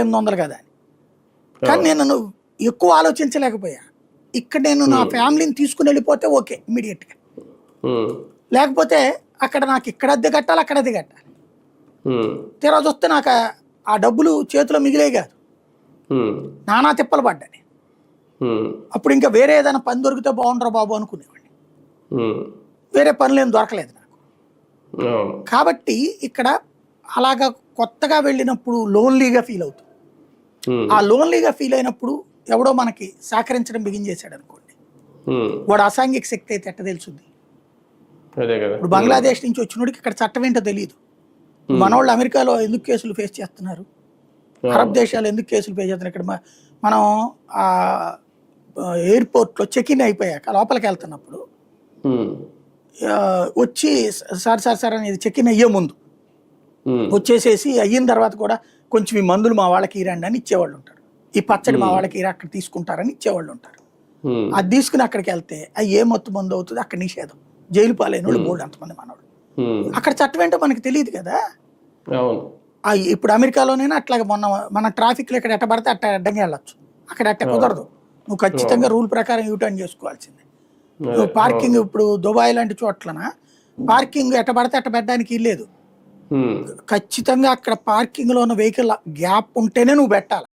800 కదా అని. కానీ నేను ఎక్కువ ఆలోచించలేకపోయా. ఇక్కడ నేను నా ఫ్యామిలీని తీసుకుని వెళ్ళిపోతే ఓకే ఇమ్మీడియట్గా, లేకపోతే అక్కడ నాకు ఇక్కడ అద్దె కట్టాలి, అక్కడ అద్దె కట్టాలి. తీరా చూస్తే నాకు ఆ డబ్బులు చేతిలో మిగిలే కాదు, నానా తిప్పలు పడ్డాని. అప్పుడు ఇంకా వేరే ఏదైనా పని దొరికితే బాగుండరా బాబు అనుకునేవాడిని. వేరే పనులు ఏం దొరకలేదు నాకు. కాబట్టి ఇక్కడ అలాగా కొత్తగా వెళ్ళినప్పుడు లోన్లీగా ఫీల్ అవుతాం. ఆ లోన్లీగా ఫీల్ అయినప్పుడు ఎవడో మనకి సహకరించడం బిగించేశాడు అనుకోండి, వాడు అసాంఘిక శక్తి అయితే ఎట్ట తెలుసుద్ది? ఇప్పుడు బంగ్లాదేశ్ నుంచి వచ్చినోడికి ఇక్కడ చట్టం ఏంటో తెలియదు. మనోళ్ళు అమెరికాలో ఎందుకు కేసులు ఫేస్ చేస్తున్నారు, అరబ్ దేశాలు ఎందుకు కేసులు ఫేస్ చేస్తున్నారు? ఇక్కడ మనం ఆ ఎయిర్పోర్ట్లో చెక్ ఇన్ అయిపోయాక లోపలికి వెళ్తున్నప్పుడు వచ్చి సార్ అనేది చెక్ ఇన్ అయ్యే ముందు వచ్చేసేసి అయిన తర్వాత కూడా కొంచెం ఈ మందులు మా వాళ్ళకి ఇరండి అని ఇచ్చేవాళ్ళు ఉంటారు, ఈ పచ్చడి మా వాళ్ళకి ఇరా అక్కడ తీసుకుంటారని ఇచ్చేవాళ్ళు ఉంటారు. అది తీసుకుని అక్కడికి వెళ్తే అది ఏ మొత్తం మందు అవుతుంది, అక్కడ నిషేధం, జైలు పాలైన వాళ్ళు బోల్డ్ అంతమంది మనవాళ్ళు. అక్కడ చట్టం ఏంటో మనకి తెలియదు కదా. ఇప్పుడు అమెరికాలోనైనా అట్లాగే మన ట్రాఫిక్లో ఇక్కడ ఎట్ట పడితే అట్ట అడ్డంగా వెళ్ళొచ్చు, అక్కడ అట్ట కుదరదు. నువ్వు ఖచ్చితంగా రూల్ ప్రకారం యూటర్న్ చేసుకోవాల్సిందే. నువ్వు పార్కింగ్ ఇప్పుడు దుబాయ్ లాంటి చోట్లన పార్కింగ్ ఎట్ట పడితే అట్ట పెట్టడానికి లేదు. ఖచ్చితంగా అక్కడ పార్కింగ్ లో ఉన్న వెహికల్ గ్యాప్ ఉంటేనే నువ్వు పెట్టాలి.